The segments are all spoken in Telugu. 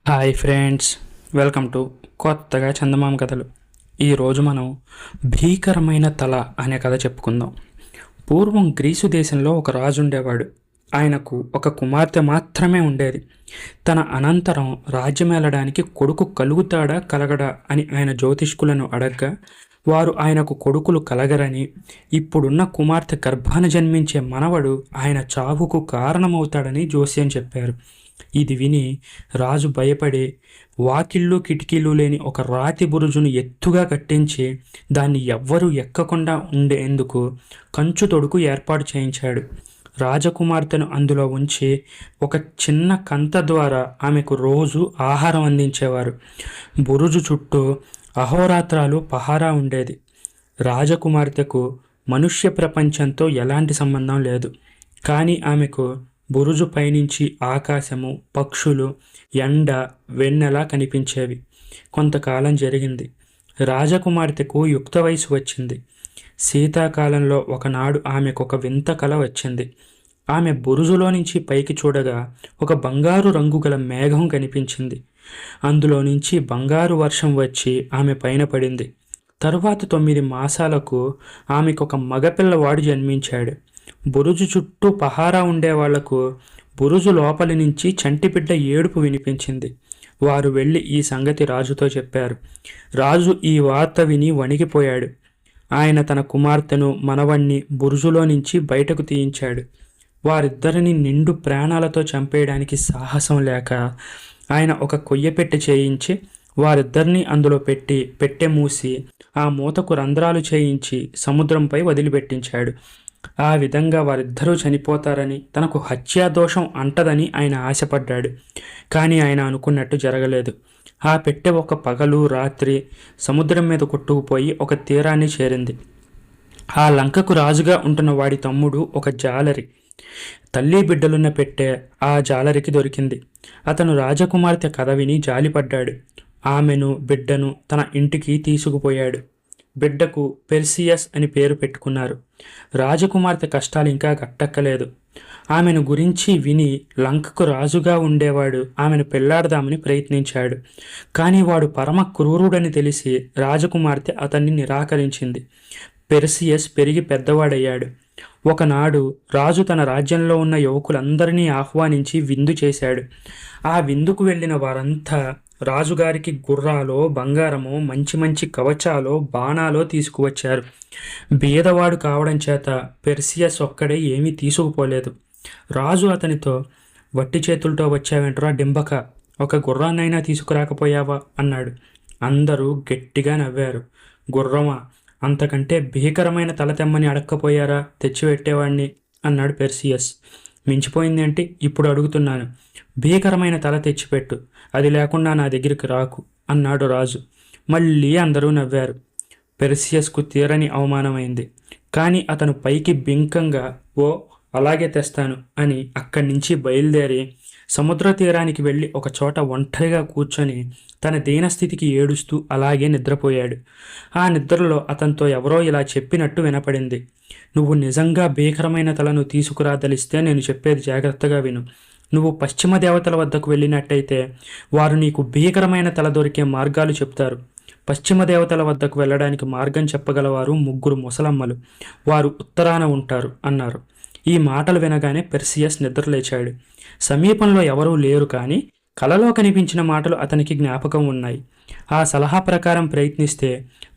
హాయ్ ఫ్రెండ్స్, వెల్కమ్ టు కొత్తగా చందమామ కథలు. ఈరోజు మనం భీకరమైన తల అనే కథ చెప్పుకుందాం. పూర్వం గ్రీసు దేశంలో ఒక రాజు ఉండేవాడు. ఆయనకు ఒక కుమార్తె మాత్రమే ఉండేది. తన అనంతరం రాజ్యమేలడానికి కొడుకు కలుగుతాడా కలగడా అని ఆయన జ్యోతిష్కులను అడగ్గా వారు ఆయనకు కొడుకులు కలగరని, ఇప్పుడున్న కుమార్తె గర్భాన జన్మించే మనవడు ఆయన చావుకు కారణమవుతాడని జోస్యం చెప్పారు. ఇది విని రాజు భయపడి వాకిళ్ళు కిటికీలు లేని ఒక రాతి బురుజును ఎత్తుగా కట్టించి దాన్ని ఎవ్వరూ ఎక్కకుండా ఉండేందుకు కంచు తొడుకు ఏర్పాటు చేయించాడు. రాజకుమార్తెను అందులో ఉంచి ఒక చిన్న కంత ద్వారా ఆమెకు రోజు ఆహారం అందించేవారు. బురుజు చుట్టూ అహోరాత్రాలు పహారా ఉండేది. రాజకుమార్తెకు మనుష్య ప్రపంచంతో ఎలాంటి సంబంధం లేదు. కానీ ఆమెకు బురుజు పైనుంచి ఆకాశము, పక్షులు, ఎండ, వెన్నెల కనిపించేవి. కొంతకాలం జరిగింది. రాజకుమార్తెకు యుక్త వయసు వచ్చింది. శీతాకాలంలో ఒకనాడు ఆమెకు ఒక వింత కల వచ్చింది. ఆమె బురుజులో నుంచి పైకి చూడగా ఒక బంగారు రంగు గల మేఘం కనిపించింది. అందులో నుంచి బంగారు వర్షం వచ్చి ఆమె పైన పడింది. తరువాత 9 మాసాలకు ఆమెకు ఒక మగపిల్లవాడు జన్మించాడు. బురుజు చుట్టూ పహారా ఉండేవాళ్లకు బురుజు లోపలి నుంచి చంటిబిడ్డ ఏడుపు వినిపించింది. వారు వెళ్ళి ఈ సంగతి రాజుతో చెప్పారు. రాజు ఈ వార్త విని వణికిపోయాడు. ఆయన తన కుమార్తెను మనవణ్ణి బురుజులో నుంచి బయటకు తీయించాడు. వారిద్దరిని నిండు ప్రాణాలతో చంపేయడానికి సాహసం లేక ఆయన ఒక కొయ్యపెట్టె చేయించి వారిద్దరినీ అందులో పెట్టి పెట్టె మూసి ఆ మూతకు రంధ్రాలు చేయించి సముద్రంపై వదిలిపెట్టించాడు. ఆ విధంగా వారిద్దరూ చనిపోతారని, తనకు హత్యాదోషం అంటదని ఆయన ఆశపడ్డాడు. కానీ ఆయన అనుకున్నట్టు జరగలేదు. ఆ పెట్టె ఒక పగలు రాత్రి సముద్రం మీద కొట్టుకుపోయి ఒక తీరాన్ని చేరింది. ఆ లంకకు రాజుగా ఉంటున్న వాడి తమ్ముడు ఒక జాలరి. తల్లి బిడ్డలున్న పెట్టె ఆ జాలరికి దొరికింది. అతను రాజకుమార్తె కథ విని జాలిపడ్డాడు. ఆమెను బిడ్డను తన ఇంటికి తీసుకుపోయాడు. బిడ్డకు పెర్సియస్ అని పేరు పెట్టుకున్నారు. రాజకుమార్తె కష్టాలు ఇంకా గట్టెక్కలేదు. ఆమెను గురించి విని లంకకు రాజుగా ఉండేవాడు ఆమెను పెళ్లాడదామని ప్రయత్నించాడు. కానీ వాడు పరమ క్రూరుడని తెలిసి రాజకుమార్తె అతన్ని నిరాకరించింది. పెర్సియస్ పెరిగి పెద్దవాడయ్యాడు. ఒకనాడు రాజు తన రాజ్యంలో ఉన్న యువకులందరినీ ఆహ్వానించి విందు చేశాడు. ఆ విందుకు వెళ్ళిన వారంతా రాజుగారికి గుర్రాలో, బంగారమో, మంచి మంచి కవచాలో, బాణాలో తీసుకువచ్చారు. బీదవాడు కావడం చేత పెర్సియస్ ఒక్కడే ఏమీ తీసుకుపోలేదు. రాజు అతనితో, వట్టి చేతులతో వచ్చావేంట్రా డింబక, ఒక గుర్రాన్నైనా తీసుకురాకపోయావా అన్నాడు. అందరూ గట్టిగా నవ్వారు. గుర్రమా, అంతకంటే భీకరమైన తల తెమ్మని అడక్కపోయారా, తెచ్చిపెట్టేవాణ్ణి అన్నాడు పెర్సియస్. మించిపోయిందేంటి, ఇప్పుడు అడుగుతున్నాను, భీకరమైన తల తెచ్చిపెట్టు, అది లేకుండా నా దగ్గరికి రాకు అన్నాడు రాజు. మళ్ళీ అందరూ నవ్వారు. పెర్సియస్కు తీరని అవమానమైంది. కానీ అతను పైకి బింకంగా ఓ అలాగే తెస్తాను అని అక్కడి నుంచి బయలుదేరి సముద్ర తీరానికి వెళ్ళి ఒక చోట ఒంటరిగా కూర్చొని తన దీనస్థితికి ఏడుస్తూ అలాగే నిద్రపోయాడు. ఆ నిద్రలో అతనితో ఎవరో ఇలా చెప్పినట్టు వినపడింది. నువ్వు నిజంగా భీకరమైన తలను తీసుకురాదలిస్తే నేను చెప్పేది జాగ్రత్తగా విను. నువ్వు పశ్చిమ దేవతల వద్దకు వెళ్ళినట్టయితే వారు నీకు భీకరమైన తల దొరికే మార్గాలు చెప్తారు. పశ్చిమ దేవతల వద్దకు వెళ్ళడానికి మార్గం చెప్పగలవారు 3 ముసలమ్మలు. వారు ఉత్తరాన ఉంటారు అన్నారు. ఈ మాటలు వినగానే పెర్సియస్ నిద్రలేచాడు. సమీపంలో ఎవరూ లేరు, కానీ కలలో కనిపించిన మాటలు అతనికి జ్ఞాపకం ఉన్నాయి. ఆ సలహా ప్రకారం ప్రయత్నిస్తే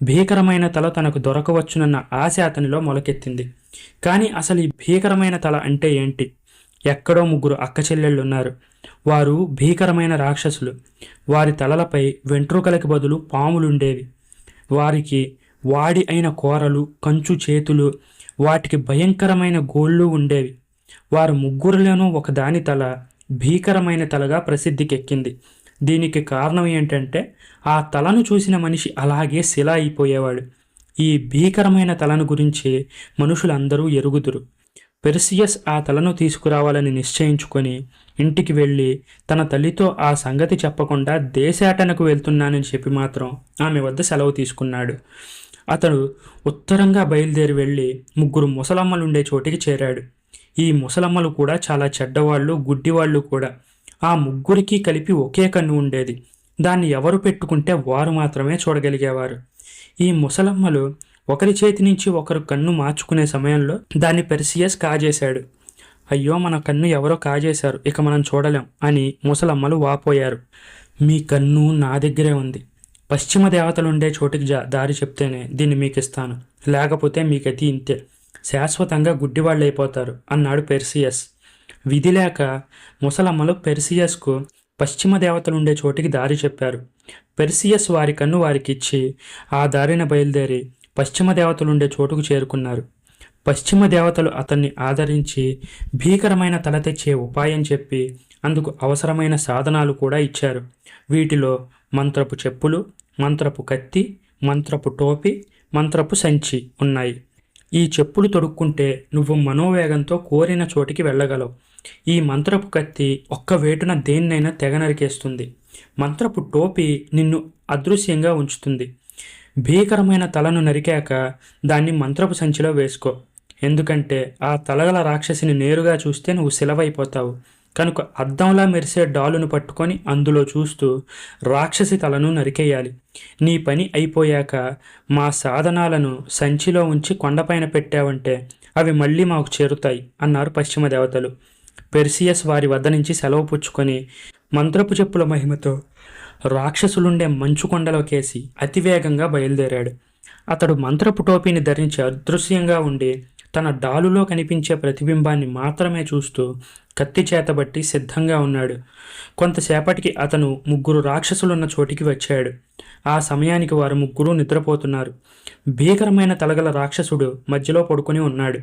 భీకరమైన తల తనకు దొరకవచ్చునన్న ఆశ అతనిలో మొలకెత్తింది. కానీ అసలు ఈ భీకరమైన తల అంటే ఏంటి? ఎక్కడో 3 అక్క చెల్లెళ్ళున్నారు. వారు భీకరమైన రాక్షసులు. వారి తలలపై వెంట్రుకలకి బదులు పాములుండేవి. వారికి వాడి అయిన కోరలు, కంచు చేతులు, వాటికి భయంకరమైన గోళ్ళు ఉండేవి. వారు ముగ్గురులోనూ ఒకదాని తల భీకరమైన తలగా ప్రసిద్ధికెక్కింది. దీనికి కారణం ఏంటంటే ఆ తలను చూసిన మనిషి అలాగే శిల అయిపోయేవాడు. ఈ భీకరమైన తలను గురించి మనుషులందరూ ఎరుగుదురు. పెర్సియస్ ఆ తలను తీసుకురావాలని నిశ్చయించుకొని ఇంటికి వెళ్ళి తన తల్లితో ఆ సంగతి చెప్పకుండా దేశాటనకు వెళ్తున్నానని చెప్పి మాత్రం ఆమె వద్ద సెలవు తీసుకున్నాడు. అతడు ఉత్తరంగా బయలుదేరి వెళ్ళి 3 ముసలమ్మలుండే చోటికి చేరాడు. ఈ ముసలమ్మలు కూడా చాలా చెడ్డవాళ్ళు, గుడ్డివాళ్ళు కూడా. ఆ ముగ్గురికి కలిపి ఒకే కన్ను ఉండేది. దాన్ని ఎవరు పెట్టుకుంటే వారు మాత్రమే చూడగలిగేవారు. ఈ ముసలమ్మలు ఒకరి చేతి నుంచి ఒకరు కన్ను మార్చుకునే సమయంలో దాన్ని పెర్సియస్ కాజేశాడు. అయ్యో, మన కన్ను ఎవరో కాజేశారు, ఇక మనం చూడలేం అని ముసలమ్మలు వాపోయారు. మీ కన్ను నా దగ్గరే ఉంది. పశ్చిమ దేవతలుండే చోటికి దారి చెప్తేనే దీన్ని మీకు ఇస్తాను, లేకపోతే మీ గతి ఇంతే, శాశ్వతంగా గుడ్డివాళ్ళైపోతారు అన్నాడు పెర్సియస్. విధి లేక ముసలమ్మలు పెర్సియస్కు పశ్చిమ దేవతలుండే చోటికి దారి చెప్పారు. పెర్సియస్ వారి కన్ను వారికిచ్చి ఆ దారిన బయలుదేరి పశ్చిమ దేవతలుండే చోటుకు చేరుకున్నారు. పశ్చిమ దేవతలు అతన్ని ఆదరించి భీకరమైన తల తెచ్చే ఉపాయం చెప్పి అందుకు అవసరమైన సాధనాలు కూడా ఇచ్చారు. వీటిలో మంత్రపు చెప్పులు, మంత్రపు కత్తి, మంత్రపు టోపీ, మంత్రపు సంచి ఉన్నాయి. ఈ చెప్పులు తొడుక్కుంటే నువ్వు మనోవేగంతో కోరిన చోటికి వెళ్ళగలవు. ఈ మంత్రపు కత్తి ఒక్క వేటున దేన్నైనా తెగ నరికేస్తుంది. మంత్రపు టోపీ నిన్ను అదృశ్యంగా ఉంచుతుంది. భీకరమైన తలను నరికాక దాన్ని మంత్రపు సంచిలో వేసుకో. ఎందుకంటే ఆ తలగల రాక్షసిని నేరుగా చూస్తే నువ్వు శిలవైపోతావు. కనుక అద్దంలా మెరిసే డాలును పట్టుకొని అందులో చూస్తూ రాక్షసి తలను నరికేయాలి. నీ పని అయిపోయాక మా సాధనాలను సంచిలో ఉంచి కొండపైన పెట్టావంటే అవి మళ్ళీ మాకు చేరుతాయి అన్నారు పశ్చిమ దేవతలు. పెర్సియస్ వారి వద్ద నుంచి సెలవు పుచ్చుకొని మంత్రపు చెప్పుల మహిమతో రాక్షసులుండే మంచు కొండలోకేసి అతివేగంగా బయలుదేరాడు. అతడు మంత్రపు టోపీని ధరించి అదృశ్యంగా ఉండి తన డాలులో కనిపించే ప్రతిబింబాన్ని మాత్రమే చూస్తూ కత్తి చేతబట్టి సిద్ధంగా ఉన్నాడు. కొంతసేపటికి అతను ముగ్గురు రాక్షసులున్న చోటికి వచ్చాడు. ఆ సమయానికి వారు ముగ్గురు నిద్రపోతున్నారు. భీకరమైన తలగల రాక్షసుడు మధ్యలో పడుకొని ఉన్నాడు.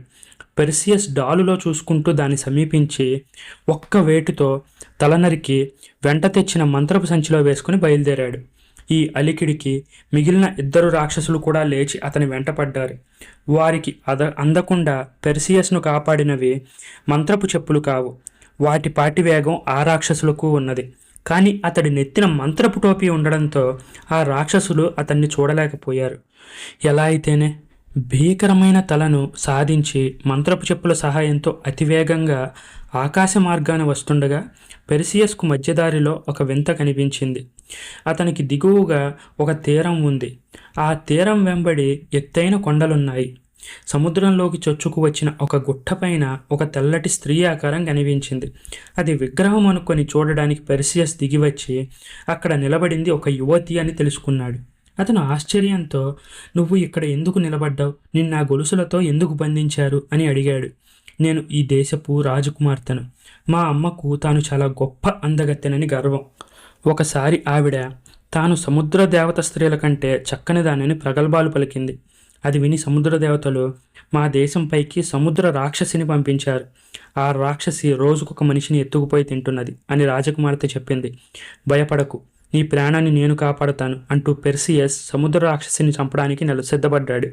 పెర్సియస్ డాలులో చూసుకుంటూ దాన్ని సమీపించి ఒక్క వేటుతో తలనరికి వెంట తెచ్చిన మంత్రపు సంచిలో వేసుకుని బయలుదేరాడు. ఈ అలికిడికి మిగిలిన ఇద్దరు రాక్షసులు కూడా లేచి అతని వెంటపడ్డారు. వారికి అందకుండా పెర్సియస్ను కాపాడినవి మంత్రపు చెప్పులు కావు. వాటి పాటి వేగం ఆ రాక్షసులకు ఉన్నది. కానీ అతడి నెత్తిన మంత్రపు టోపీ ఉండడంతో ఆ రాక్షసులు అతన్ని చూడలేకపోయారు. ఎలా అయితేనే భీకరమైన తలను సాధించి మంత్రపు చెప్పుల సహాయంతో అతివేగంగా ఆకాశ మార్గాన వస్తుండగా పెర్సియస్కు మధ్యదారిలో ఒక వింత కనిపించింది. అతనికి దిగువగా ఒక తీరం ఉంది. ఆ తీరం వెంబడి ఎత్తైన కొండలున్నాయి. సముద్రంలోకి చొచ్చుకు వచ్చిన ఒక గుట్టపైన ఒక తెల్లటి స్త్రీ ఆకారం కనిపించింది. అది విగ్రహం అనుకొని చూడడానికి పెర్సియస్ దిగివచ్చి అక్కడ నిలబడింది ఒక యువతి అని తెలుసుకున్నాడు. అతను ఆశ్చర్యంతో, నువ్వు ఇక్కడ ఎందుకు నిలబడ్డావు? నిన్న గొలుసులతో ఎందుకు బంధించారు అని అడిగాడు. నేను ఈ దేశపు రాజకుమార్తెను. మా అమ్మకు తాను చాలా గొప్ప అందగత్తెనని గర్వం. ఒకసారి ఆవిడ తాను సముద్ర దేవత స్త్రీల కంటే చక్కని దానిని ప్రగల్భాలు పలికింది. అది విని సముద్ర దేవతలు మా దేశంపైకి సముద్ర రాక్షసిని పంపించారు. ఆ రాక్షసి రోజుకొక మనిషిని ఎత్తుకుపోయి తింటున్నది అని రాజకుమార్తె చెప్పింది. భయపడకు, నీ ప్రాణాన్ని నేను కాపాడుతాను అంటూ పెర్సియస్ సముద్ర రాక్షసిని చంపడానికి సిద్ధపడ్డాడు.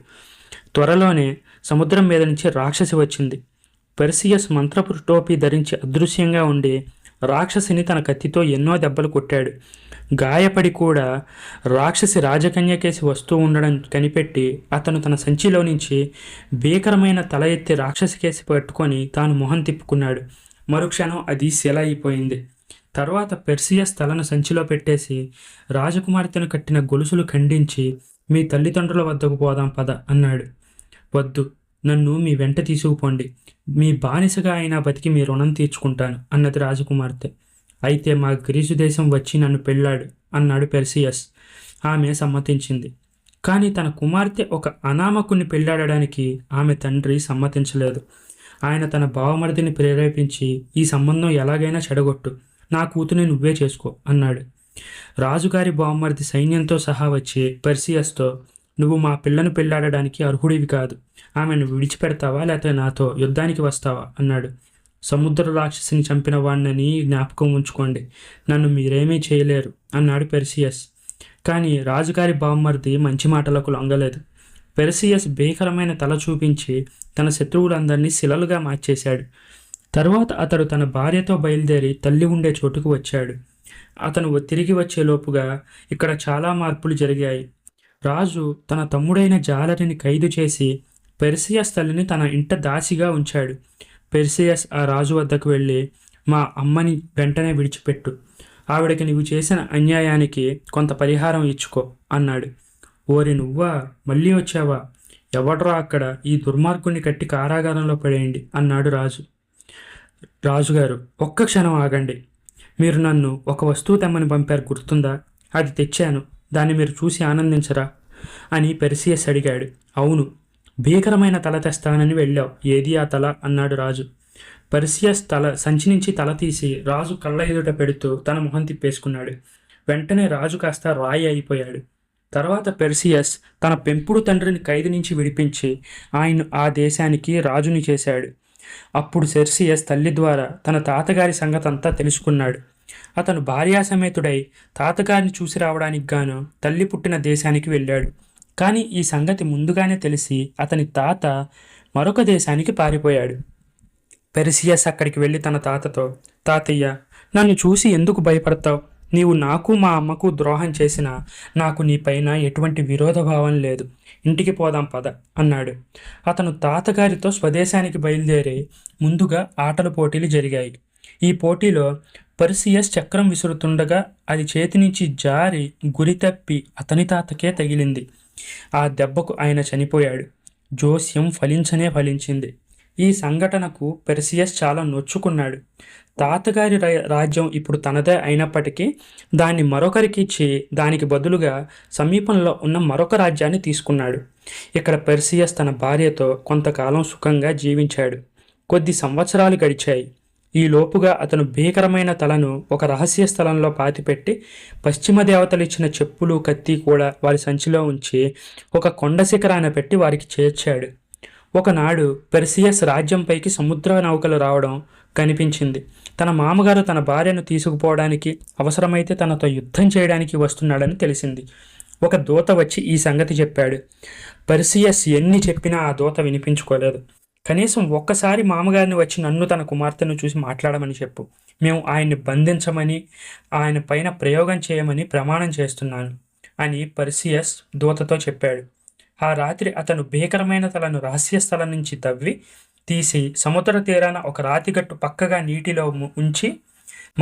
త్వరలోనే సముద్రం మీద నుంచి రాక్షసి వచ్చింది. పెర్సియస్ మంత్రపు టోపీ ధరించి అదృశ్యంగా ఉండి రాక్షసిని తన కత్తితో ఎన్నో దెబ్బలు కొట్టాడు. గాయపడి కూడా రాక్షసి రాజకన్యకేసి వస్తూ ఉండడం కనిపెట్టి అతను తన సంచిలో నుంచి భీకరమైన తల ఎత్తి రాక్షసికేసి పట్టుకొని తాను మొహం తిప్పుకున్నాడు. మరుక్షణం అది శిల అయిపోయింది. తర్వాత పెర్సియస్ తలను సంచిలో పెట్టేసి రాజకుమార్తెను కట్టిన గొలుసులు ఖండించి మీ తల్లిదండ్రుల వద్దకు పోదాం పద అన్నాడు. వద్దు, నన్ను మీ వెంట తీసుకుపోండి. మీ బానిసగా అయినా బతికి మీ రుణం తీర్చుకుంటాను అన్నది రాజకుమార్తె. అయితే మా గ్రీసు దేశం వచ్చి నన్ను పెళ్ళాడు అన్నాడు పెర్సియస్. ఆమె సమ్మతించింది. కానీ తన కుమార్తె ఒక అనామకుని పెళ్ళాడడానికి ఆమె తండ్రి సమ్మతించలేదు. ఆయన తన బావమరిదిని ప్రేరేపించి ఈ సంబంధం ఎలాగైనా చెడగొట్టు, నా కూతుని నువ్వే చేసుకో అన్నాడు. రాజుగారి బావమరిది సైన్యంతో సహా వచ్చి పెర్సియస్తో, నువ్వు మా పిల్లను పెళ్ళాడడానికి అర్హుడివి కాదు. ఆమెను విడిచిపెడతావా లేకపోతే నాతో యుద్ధానికి వస్తావా అన్నాడు. సముద్ర రాక్షసిని చంపిన వాణ్ణని జ్ఞాపకం ఉంచుకోండి, నన్ను మీరేమీ చేయలేరు అన్నాడు పెర్సియస్. కానీ రాజుగారి బావమరిది మంచి మాటలకు లొంగలేదు. పెర్సియస్ భీకరమైన తల చూపించి తన శత్రువులందరినీ శిలలుగా మార్చేశాడు. తరువాత అతడు తన భార్యతో బయలుదేరి తల్లి ఉండే చోటుకు వచ్చాడు. అతను తిరిగి వచ్చేలోపుగా ఇక్కడ చాలా మార్పులు జరిగాయి. రాజు తన తమ్ముడైన జాలరిని ఖైదు చేసి పెర్సియస్ తల్లిని తన ఇంట దాసిగా ఉంచాడు. పెర్సియస్ ఆ రాజు వద్దకు వెళ్ళి, మా అమ్మని వెంటనే విడిచిపెట్టు. ఆవిడకి నీవు చేసిన అన్యాయానికి కొంత పరిహారం ఇచ్చుకో అన్నాడు. ఓరి నువ్వా, మళ్ళీ వచ్చావా? ఎవడ్రా అక్కడ? ఈ దుర్మార్గుణ్ణి కట్టి కారాగారంలో పడేయండి అన్నాడు రాజు. రాజుగారు, ఒక్క క్షణం ఆగండి. మీరు నన్ను ఒక వస్తువు తెమ్మని పంపారు, గుర్తుందా? అది తెచ్చాను, దాన్ని మీరు చూసి ఆనందించరా అని పెర్సియస్ అడిగాడు. అవును, భీకరమైన తల తెస్తానని వెళ్ళావు. ఏది ఆ తల అన్నాడు రాజు. పెర్సియస్ సంచి నుంచి తల తీసి రాజు కళ్ళ ఎదుట పెడుతూ తన మొహం తిప్పేసుకున్నాడు. వెంటనే రాజు కాస్త రాయి అయిపోయాడు. తర్వాత పెర్సియస్ తన పెంపుడు తండ్రిని ఖైదు నుంచి విడిపించి ఆయన ఆ దేశానికి రాజుని చేశాడు. అప్పుడు సెర్సియస్ తల్లి ద్వారా తన తాతగారి సంగతంతా తెలుసుకున్నాడు. అతను భార్యాసమేతుడై తాతగారిని చూసి రావడానికి గాను తల్లి పుట్టిన దేశానికి వెళ్ళాడు. కానీ ఈ సంగతి ముందుగానే తెలిసి అతని తాత మరొక దేశానికి పారిపోయాడు. పెర్సియస్ అక్కడికి వెళ్ళి తన తాతతో, తాతయ్య, నన్ను చూసి ఎందుకు భయపడతావు? నీవు నాకు మా అమ్మకు ద్రోహం చేసినా నాకు నీపైన ఎటువంటి విరోధభావం లేదు. ఇంటికి పోదాం పద అన్నాడు. అతను తాతగారితో స్వదేశానికి బయలుదేరి ముందుగా ఆటల పోటీలు జరిగాయి. ఈ పోటీలో పెర్సియస్ చక్రం విసురుతుండగా అది చేతి నుంచి జారి గురి తప్పి అతని తాతకే తగిలింది. ఆ దెబ్బకు ఆయన చనిపోయాడు. జోస్యం ఫలించనే ఫలించింది. ఈ సంఘటనకు పెర్సియస్ చాలా నొచ్చుకున్నాడు. తాతగారి రాజ్యం ఇప్పుడు తనదే అయినప్పటికీ దాన్ని మరొకరికి ఇచ్చి దానికి బదులుగా సమీపంలో ఉన్న మరొక రాజ్యాన్ని తీసుకున్నాడు. ఇక్కడ పెర్సియస్ తన భార్యతో కొంతకాలం సుఖంగా జీవించాడు. కొద్ది సంవత్సరాలు గడిచాయి. ఈ లోపుగా అతను భీకరమైన తలను ఒక రహస్య స్థలంలో పాతిపెట్టి పశ్చిమ దేవతలు ఇచ్చిన చెప్పులు, కత్తి కూడా వారి సంచిలో ఉంచి ఒక కొండ శిఖరాన పెట్టి వారికి చేర్చాడు. ఒకనాడు పెర్సియస్ రాజ్యంపైకి సముద్ర నౌకలు రావడం కనిపించింది. తన మామగారు తన భార్యను తీసుకుపోవడానికి, అవసరమైతే తనతో యుద్ధం చేయడానికి వస్తున్నాడని తెలిసింది. ఒక దూత వచ్చి ఈ సంగతి చెప్పాడు. పెర్సియస్ ఎన్ని చెప్పినా ఆ దూత వినిపించుకోలేదు. కనీసం ఒక్కసారి మామగారిని వచ్చి నన్ను, తన కుమార్తెను చూసి మాట్లాడమని చెప్పు. మేము ఆయన్ని బంధించమని, ఆయన పైన ప్రయోగం చేయమని ప్రమాణం చేస్తున్నాను అని పెర్సియస్ దూతతో చెప్పాడు. ఆ రాత్రి అతను భీకరమైన తలను రహస్య స్థలం నుంచి తవ్వి తీసి సముద్ర తీరాన ఒక రాతిగట్టు పక్కగా నీటిలో ఉంచి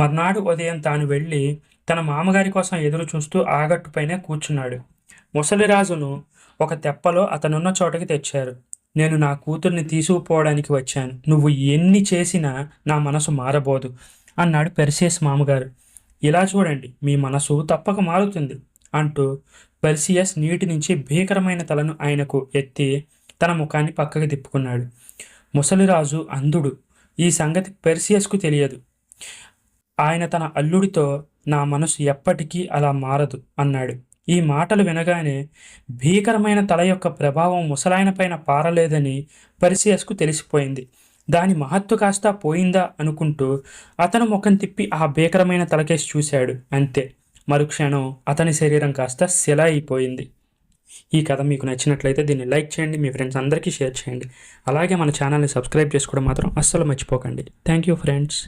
మర్నాడు ఉదయం తాను వెళ్ళి తన మామగారి కోసం ఎదురు చూస్తూ ఆ గట్టుపైనే కూర్చున్నాడు. ముసలిరాజును ఒక తెప్పలో అతనున్న చోటకి తెచ్చారు. నేను నా కూతుర్ని తీసుకుపోవడానికి వచ్చాను. నువ్వు ఎన్ని చేసినా నా మనసు మారబోదు అన్నాడు పెర్సియస్ మామగారు. ఇలా చూడండి, మీ మనసు తప్పక మారుతుంది అంటూ పెర్సియస్ నీటి నుంచి భీకరమైన తలను ఆయనకు ఎత్తి తన ముఖాన్ని పక్కకి తిప్పుకున్నాడు. ముసలిరాజు అంధుడు. ఈ సంగతి పెర్సియస్కు తెలియదు. ఆయన తన అల్లుడితో, నా మనసు ఎప్పటికీ అలా మారదు అన్నాడు. ఈ మాటలు వినగానే భీకరమైన తల యొక్క ప్రభావం ముసలాయన పైన పారలేదని పెర్సియస్కు తెలిసిపోయింది. దాని మహత్తు కాస్త పోయిందా అనుకుంటూ అతను ముఖం తిప్పి ఆ భీకరమైన తలకేసి చూశాడు. అంతే, మరుక్షణం అతని శరీరం కాస్త శిల అయిపోయింది. ఈ కథ మీకు నచ్చినట్లయితే దీన్ని లైక్ చేయండి, మీ ఫ్రెండ్స్ అందరికీ షేర్ చేయండి. అలాగే మన ఛానల్ని సబ్స్క్రైబ్ చేసుకోవడం మాత్రం అస్సలు మర్చిపోకండి. Thank you friends.